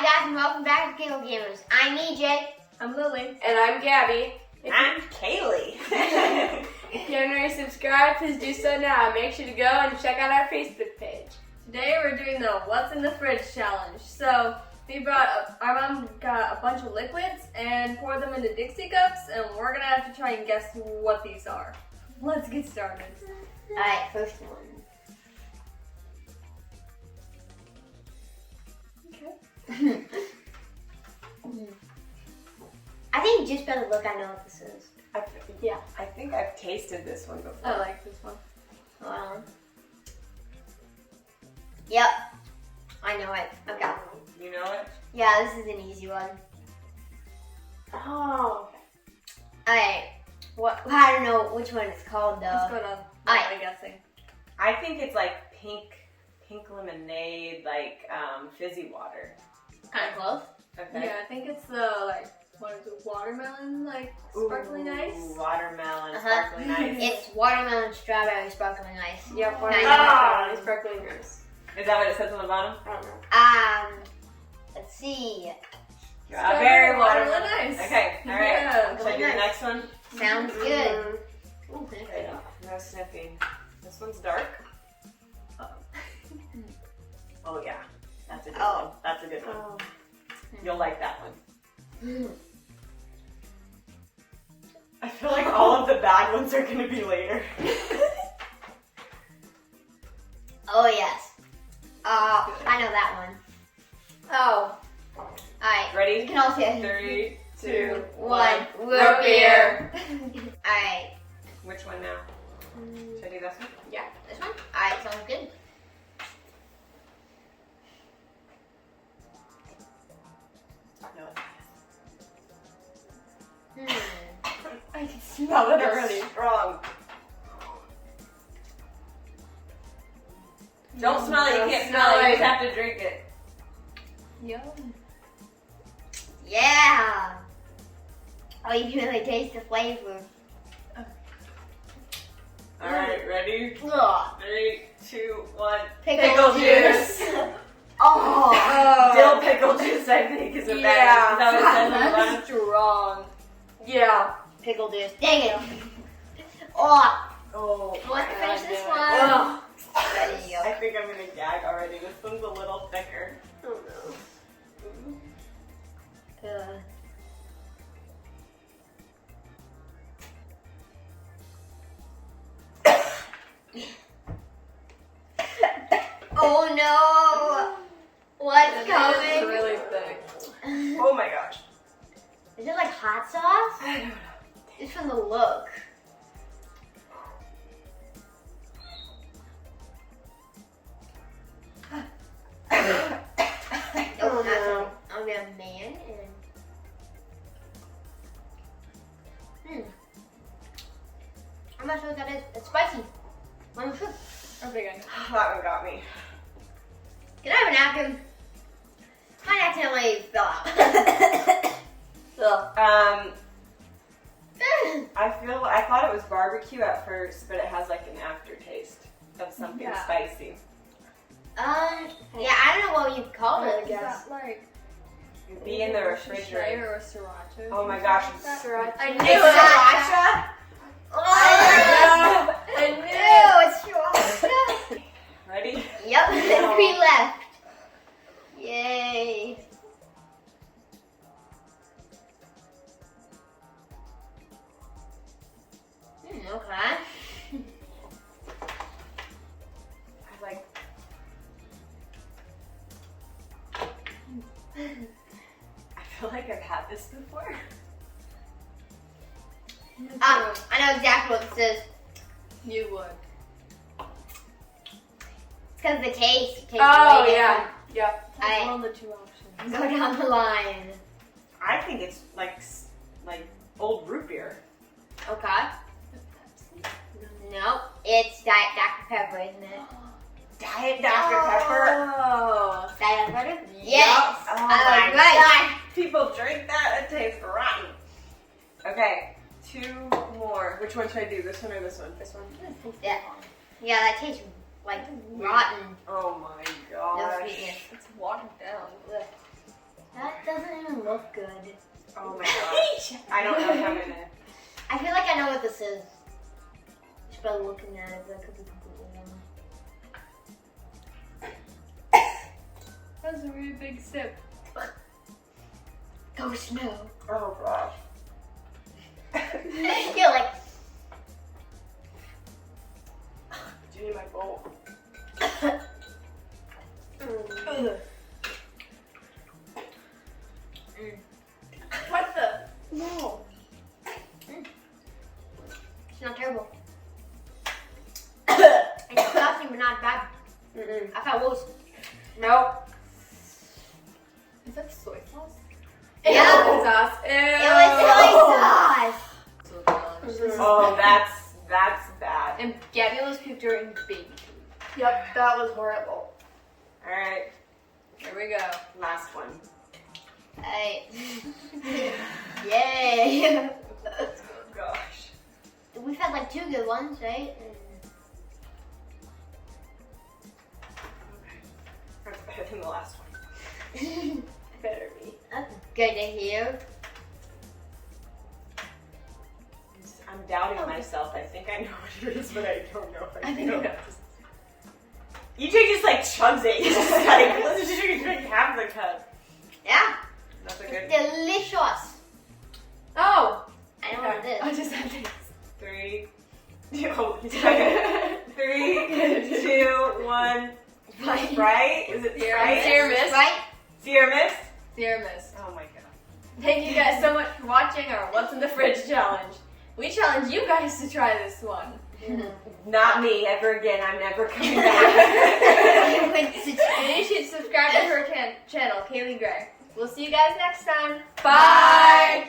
guys, and welcome back to Giggle Gamerz. I'm EJ. I'm Lily. And I'm Gabby. I'm Kaley. If you haven't already subscribed, please do so now. Make sure to go and check out our Facebook page. Today we're doing the What's in the Fridge challenge. So our mom got a bunch of liquids and poured them into Dixie cups, and we're gonna have to try and guess what these are. Let's get started. Alright, first one. Okay. I think just by the look, I know what this is. I think I've tasted this one before. I like this one. Yep, I know it. Okay. You know it? Yeah, this is an easy one. Oh. Alright, I don't know which one it's called though. Let's go to Alright. guessing. I think it's like pink lemonade, like fizzy water. Kind of close. Okay. Yeah, I think it's the what is it, watermelon, sparkling ice? Watermelon, sparkling ice. It's watermelon strawberry sparkling ice. Yep, Nice. sparkling ice. Is that what it says on the bottom? I don't know. Let's see. Strawberry watermelon ice. Okay, alright. Yeah. Should I do the next one? Sounds good. Okay. No sniffing. This one's dark. Oh yeah. That's a good one. That's a good one. Oh. You'll like that one. I feel like all of the bad ones are going to be later. Oh yes. I know that one. Oh. Alright. Ready? You can all say 3, 2, 1. Root beer. Alright. Which one now? Should I do this one? Yeah, this one? Alright, sounds good. I can smell it already. Strong. Don't smell it. You can't smell it. You just have to drink it. Yum. Yeah. Oh, you can really taste the flavor. All right, ready? Ugh. 3, 2, 1. Pickle juice. Oh. Dill pickle juice, I think, is a bad. Is that what it says on the bottom? That's strong. Yeah. Pickle juice. Dang it. Oh. Oh. Let's finish this one. Ugh. Ready, I think I'm gonna gag already. This one's a little thicker. Oh no. Oh no. What's It's coming? really thick. Oh my gosh. Is it like hot sauce? I don't know. Just from the look. Oh no. I'm gonna man and I'm not sure what that is. It's spicy. I'm not sure. I think I know. That one got me. Can I have a napkin? Mine accidentally fell out. Ugh. I thought it was barbecue at first, but it has like an aftertaste of something spicy. Yeah, I don't know what you'd call it. Is that like Be in the refrigerator. or sriracha? Oh my gosh. Sriracha. I knew It's it. sriracha? Oh, I knew ew, it's sriracha. Ready? Yep, 3 left. Yay. Okay. I feel like I've had this before. I know exactly what this is. You would. It's because the taste. It tastes Oh way yeah. Yeah. I- One of the two options. different. Go down the line. I think it's like old root beer. Okay. Nope, it's Diet Dr. Pepper, isn't it? Diet Dr. Pepper. Oh. Diet Dr. Pepper? Yes. Oh I was my right. People drink that? It tastes rotten. Okay, 2 more. Which one should I do? This one or this one? This one. Yeah. Yeah, that tastes like rotten. Oh my No gosh. sweetness. It's watered down. Ugh. smells good. Oh my gosh. I don't know how I'm gonna. I feel like I know what this is. Just by looking at it, but I could be completely wrong. That was a really big sip. Go snow. Oh gosh. You're like, Do you need my bowl? What the? No. it's not terrible. It's disgusting, but not bad. Mm-mm. I thought it was. Nope. Is that soy sauce? Yeah. Almond sauce. Ew. It was soy sauce. Oh, that's bad. And Gabby almost puked her in baby food. Yep, that was horrible. All right, Here we go. last one. Hey. Yay. Oh gosh. We've had like 2 good ones, right? That's better than the last one. Better be. That's good to hear. I'm doubting myself. I think I know what it is, but I don't know if I I think I do. know. EJ just like chugs it. He's just like, let's just drink half the cup. Yeah. That's a good. Delicious. Oh! I know what it I is. just had this. 3, 2, oh, he's trying. 3, 2, 1. Sprite? Is it Sprite? Sierra Mist. Right? Sierra Mist? Sierra Mist. Oh my god. Thank you guys so much for watching our What's in the Fridge challenge. We challenge you guys to try this one. Not me ever again. I'm never coming back. And you should subscribe to her channel, Kaley Gray. We'll see you guys next time. Bye!